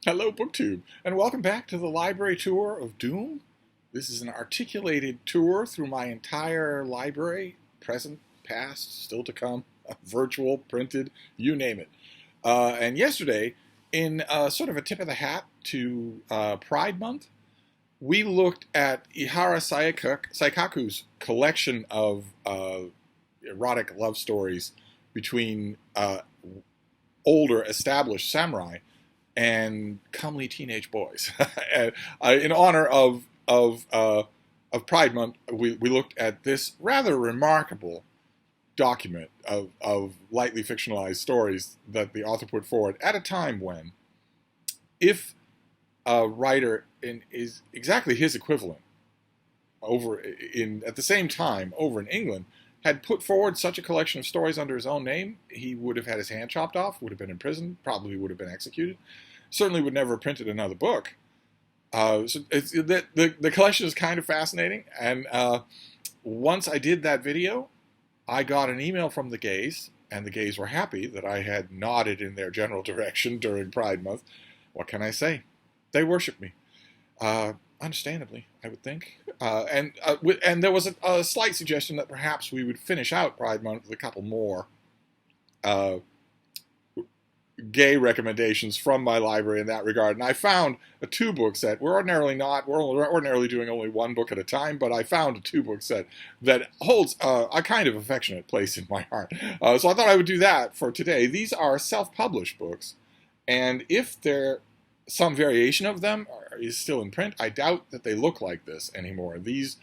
Hello, BookTube, and welcome back to the library tour of Doom. This is an articulated tour through my entire library, present, past, still to come, virtual, printed, you name it. And yesterday, in sort of a tip of the hat to Pride Month, we looked at Ihara Saikaku's collection of erotic love stories between older, established samurai and comely teenage boys. And, in honor of Pride Month, we looked at this rather remarkable document of lightly fictionalized stories that the author put forward at a time when, if a writer is exactly his equivalent at the same time over in England had put forward such a collection of stories under his own name, he would have had his hand chopped off, would have been imprisoned, probably would have been executed, certainly would never have printed another book. The collection is kind of fascinating, and once I did that video, I got an email from the gays, and the gays were happy that I had nodded in their general direction during Pride Month. What can I say? They worship me. Understandably, I would think. And there was a slight suggestion that perhaps we would finish out Pride Month with a couple more gay recommendations from my library in that regard. And I found a two-book set. We're ordinarily doing only one book at a time, but I found a two-book set that holds a kind of affectionate place in my heart. So I thought I would do that for today. These are self-published books, and if some variation of them is still in print, I doubt that they look like this anymore. These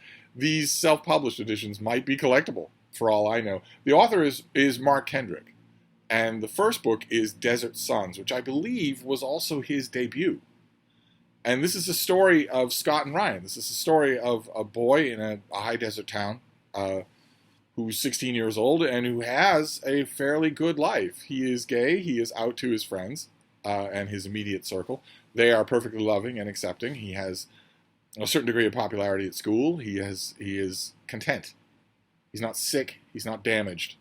self-published editions might be collectible, for all I know. The author is Mark Kendrick, and the first book is Desert Sons, which I believe was also his debut. And this is a story of Scott and Ryan. This is a story of a boy in a high desert town who's 16 years old and who has a fairly good life. He is gay. He is out to his friends and his immediate circle. They are perfectly loving and accepting. He has a certain degree of popularity at school. He is content. He's not sick. He's not damaged.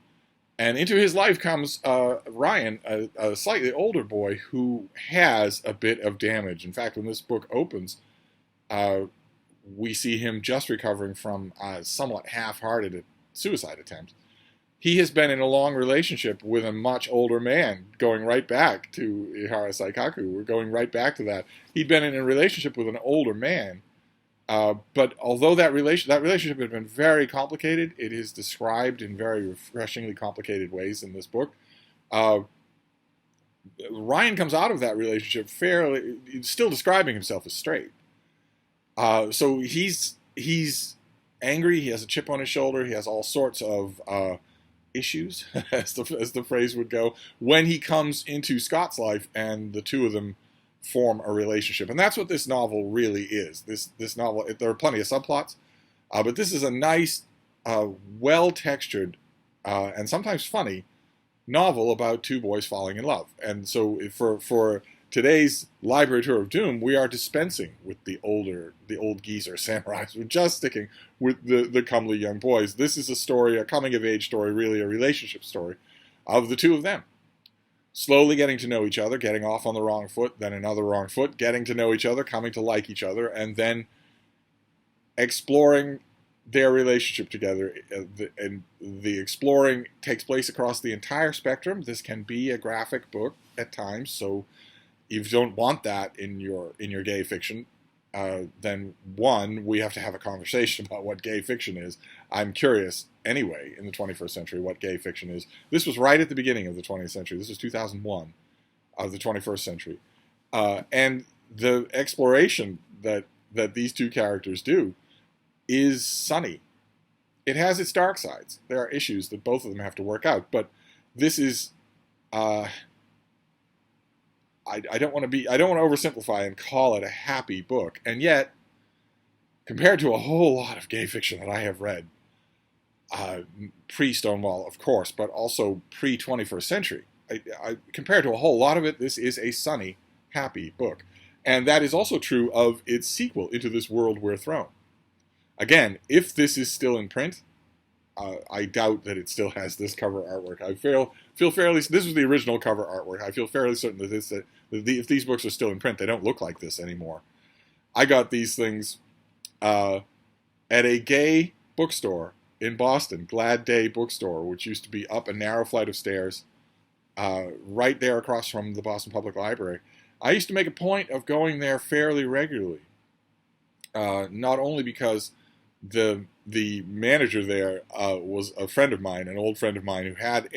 And into his life comes Ryan, a slightly older boy who has a bit of damage. In fact, when this book opens, we see him just recovering from a somewhat half-hearted suicide attempt. He has been in a long relationship with a much older man, going right back to Ihara Saikaku. We're going right back to that. He'd been in a relationship with an older man, but although that relationship had been very complicated, it is described in very refreshingly complicated ways in this book. Ryan comes out of that relationship still describing himself as straight. So he's angry. He has a chip on his shoulder. He has all sorts of issues, as the phrase would go, when he comes into Scott's life, and the two of them form a relationship. And that's what this novel really is. This novel, there are plenty of subplots, but this is a nice, well-textured, and sometimes funny novel about two boys falling in love. And so for today's library tour of Doom, we are dispensing with the old geezer samurais. We're just sticking with the comely young boys. This is a story, a coming-of-age story, really a relationship story of the two of them. Slowly getting to know each other, getting off on the wrong foot, then another wrong foot, getting to know each other, coming to like each other, and then exploring their relationship together. And the exploring takes place across the entire spectrum. This can be a graphic book at times, so if you don't want that in your gay fiction, then we have to have a conversation about what gay fiction is. I'm curious anyway in the 21st century what gay fiction is. This was right at the beginning of the 20th century. This was 2001 of the 21st century. And the exploration that these two characters do is sunny. It has its dark sides. There are issues that both of them have to work out, but this is I don't want to oversimplify and call it a happy book. And yet, compared to a whole lot of gay fiction that I have read, pre-Stonewall, of course, but also pre-21st century, compared to a whole lot of it, this is a sunny, happy book. And that is also true of its sequel, Into This World We're Thrown. Again, if this is still in print, I doubt that it still has this cover artwork. I feel fairly. This was the original cover artwork. I feel fairly certain that if these books are still in print, they don't look like this anymore. I got these things at a gay bookstore in Boston, Glad Day Bookstore, which used to be up a narrow flight of stairs, right there across from the Boston Public Library. I used to make a point of going there fairly regularly, not only because the manager there was a friend of mine, an old friend of mine who had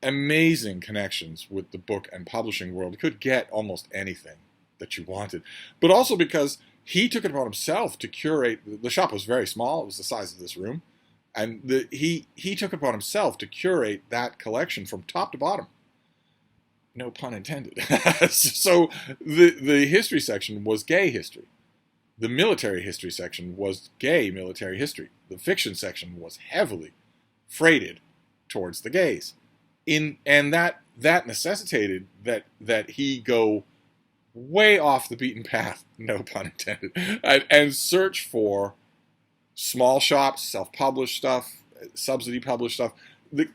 amazing connections with the book and publishing world. He could get almost anything that you wanted, but also because he took it upon himself to curate. The shop was very small; it was the size of this room, and he took it upon himself to curate that collection from top to bottom. No pun intended. So the history section was gay history. The military history section was gay military history. The fiction section was heavily freighted towards the gays. And that necessitated that he go way off the beaten path, no pun intended, and search for small shops, self-published stuff, subsidy-published stuff.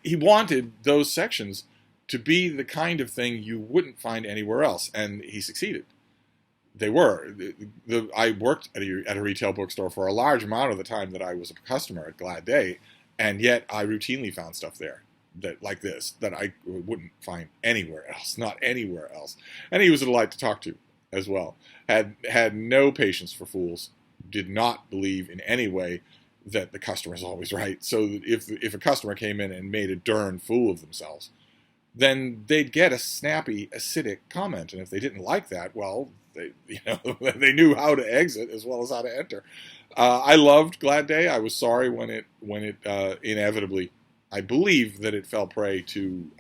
He wanted those sections to be the kind of thing you wouldn't find anywhere else, and he succeeded. They were. I worked at a retail bookstore for a large amount of the time that I was a customer at Glad Day, and yet I routinely found stuff there like this that I wouldn't find anywhere else, not anywhere else. And he was a delight to talk to as well. Had no patience for fools, did not believe in any way that the customer is always right. So if a customer came in and made a darn fool of themselves, then they'd get a snappy, acidic comment. And if they didn't like that, well, they knew how to exit as well as how to enter. I loved Glad Day. I was sorry when it inevitably, I believe that it fell prey to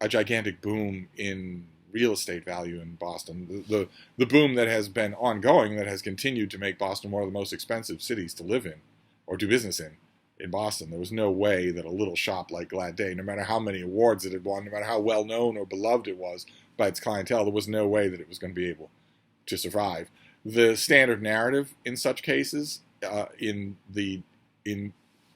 a gigantic boom in real estate value in Boston. The boom that has been ongoing, that has continued to make Boston one of the most expensive cities to live in or do business in Boston. There was no way that a little shop like Glad Day, no matter how many awards it had won, no matter how well known or beloved it was by its clientele, there was no way that it was going to be able to survive. The standard narrative in such cases, in the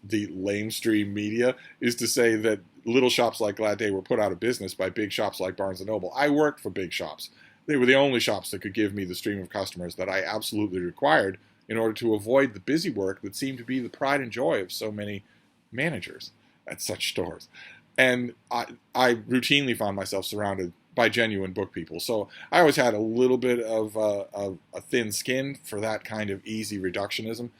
lamestream media, is to say that little shops like Glad Day were put out of business by big shops like Barnes & Noble. I worked for big shops. They were the only shops that could give me the stream of customers that I absolutely required in order to avoid the busy work that seemed to be the pride and joy of so many managers at such stores. And I routinely found myself surrounded by genuine book people. So I always had a little bit of a thin skin for that kind of easy reductionism.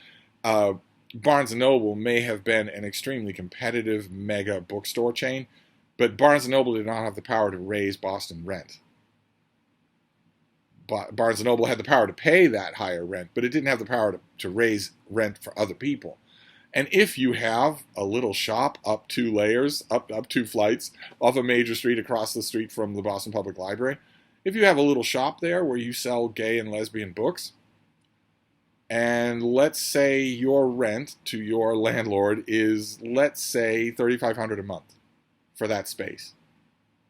Barnes & Noble may have been an extremely competitive mega bookstore chain, but Barnes & Noble did not have the power to raise Boston rent. Barnes & Noble had the power to pay that higher rent, but it didn't have the power to raise rent for other people. And if you have a little shop up 2 layers, up 2 flights, off a major street across the street from the Boston Public Library, if you have a little shop there where you sell gay and lesbian books, and let's say your rent to your landlord is, let's say, $3,500 a month for that space.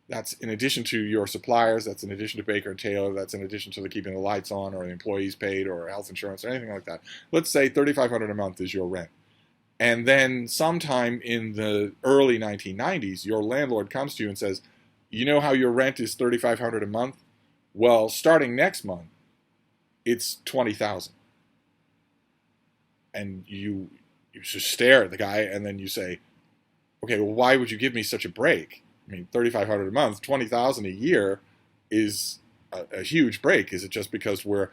That's in addition to your suppliers, that's in addition to Baker & Taylor, that's in addition to the keeping the lights on or the employees paid or health insurance or anything like that. Let's say $3,500 a month is your rent. And then sometime in the early 1990s, your landlord comes to you and says, you know how your rent is $3,500 a month? Well, starting next month, it's $20,000. And you just stare at the guy and then you say, okay, well, why would you give me such a break? I mean, $3,500 a month, $20,000 a year is a huge break. Is it just because we've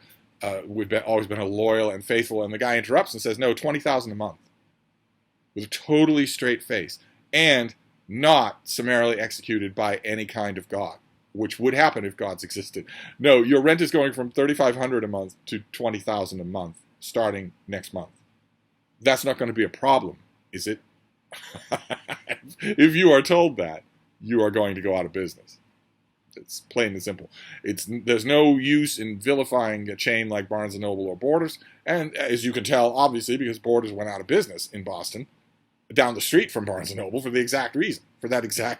always been a loyal and faithful? And the guy interrupts and says, no, $20,000 a month, with a totally straight face, and not summarily executed by any kind of God, which would happen if gods existed. No, your rent is going from $3,500 a month to $20,000 a month starting next month. That's not going to be a problem, is it? If you are told that, you are going to go out of business. It's plain and simple. There's no use in vilifying a chain like Barnes & Noble or Borders, and as you can tell, obviously, because Borders went out of business in Boston, down the street from Barnes & Noble for that exact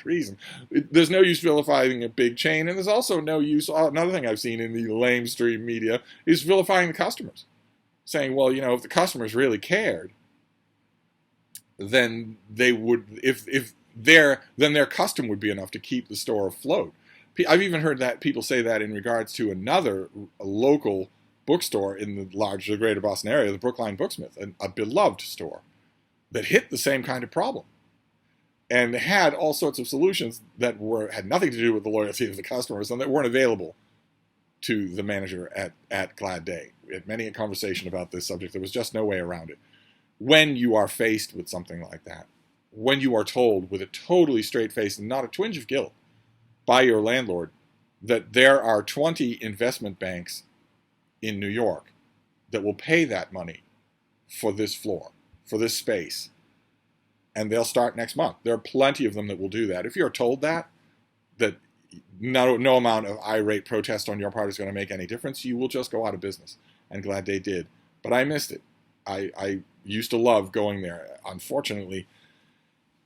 reason. There's no use vilifying a big chain, and there's also no use, another thing I've seen in the lamestream media, is vilifying the customers. Saying, well, if the customers really cared, then they would, if their custom would be enough to keep the store afloat. I've even heard that people say that in regards to another local bookstore in the greater Boston area, the Brookline Booksmith, a beloved store that hit the same kind of problem and had all sorts of solutions that had nothing to do with the loyalty of the customers and that weren't available to the manager at Glad Day. We had many a conversation about this subject. There was just no way around it. When you are faced with something like that, when you are told with a totally straight face and not a twinge of guilt by your landlord that there are 20 investment banks in New York that will pay that money for this floor, for this space, and they'll start next month. There are plenty of them that will do that. If you're told that no amount of irate protest on your part is going to make any difference, you will just go out of business. And Glad Day did. But I missed it. I used to love going there. Unfortunately,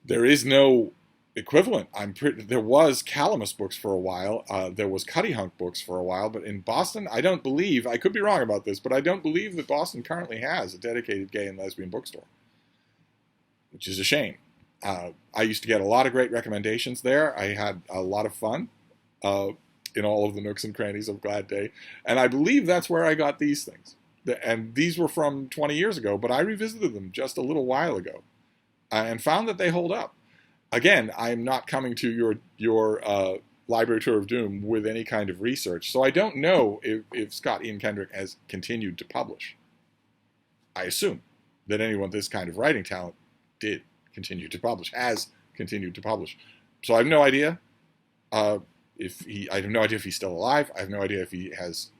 there is no equivalent. There was Calamus Books for a while. There was Cuddy Hunk Books for a while. But in Boston, I don't believe, I could be wrong about this, but I don't believe that Boston currently has a dedicated gay and lesbian bookstore, which is a shame. I used to get a lot of great recommendations there. I had a lot of fun in all of the nooks and crannies of Glad Day. And I believe that's where I got these things. And these were from 20 years ago, but I revisited them just a little while ago and found that they hold up. Again, I'm not coming to your Library Tour of Doom with any kind of research, so I don't know if Scott Ian Kendrick has continued to publish. I assume that anyone with this kind of writing talent did continue to publish, has continued to publish. So I have no idea I have no idea if he's still alive. I have no idea if he has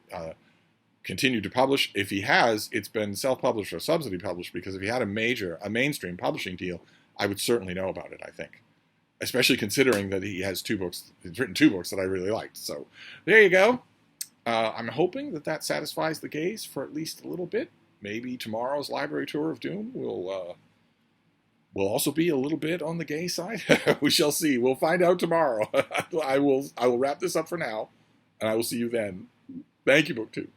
continued to publish. If he has, it's been self-published or subsidy published, because if he had a mainstream publishing deal, I would certainly know about it, I think. Especially considering that he has he's written two books that I really liked. So there you go. I'm hoping that satisfies the gays for at least a little bit. Maybe tomorrow's Library Tour of Doom will also be a little bit on the gay side. We shall see. We'll find out tomorrow. I will wrap this up for now, and I will see you then. Thank you, BookTube.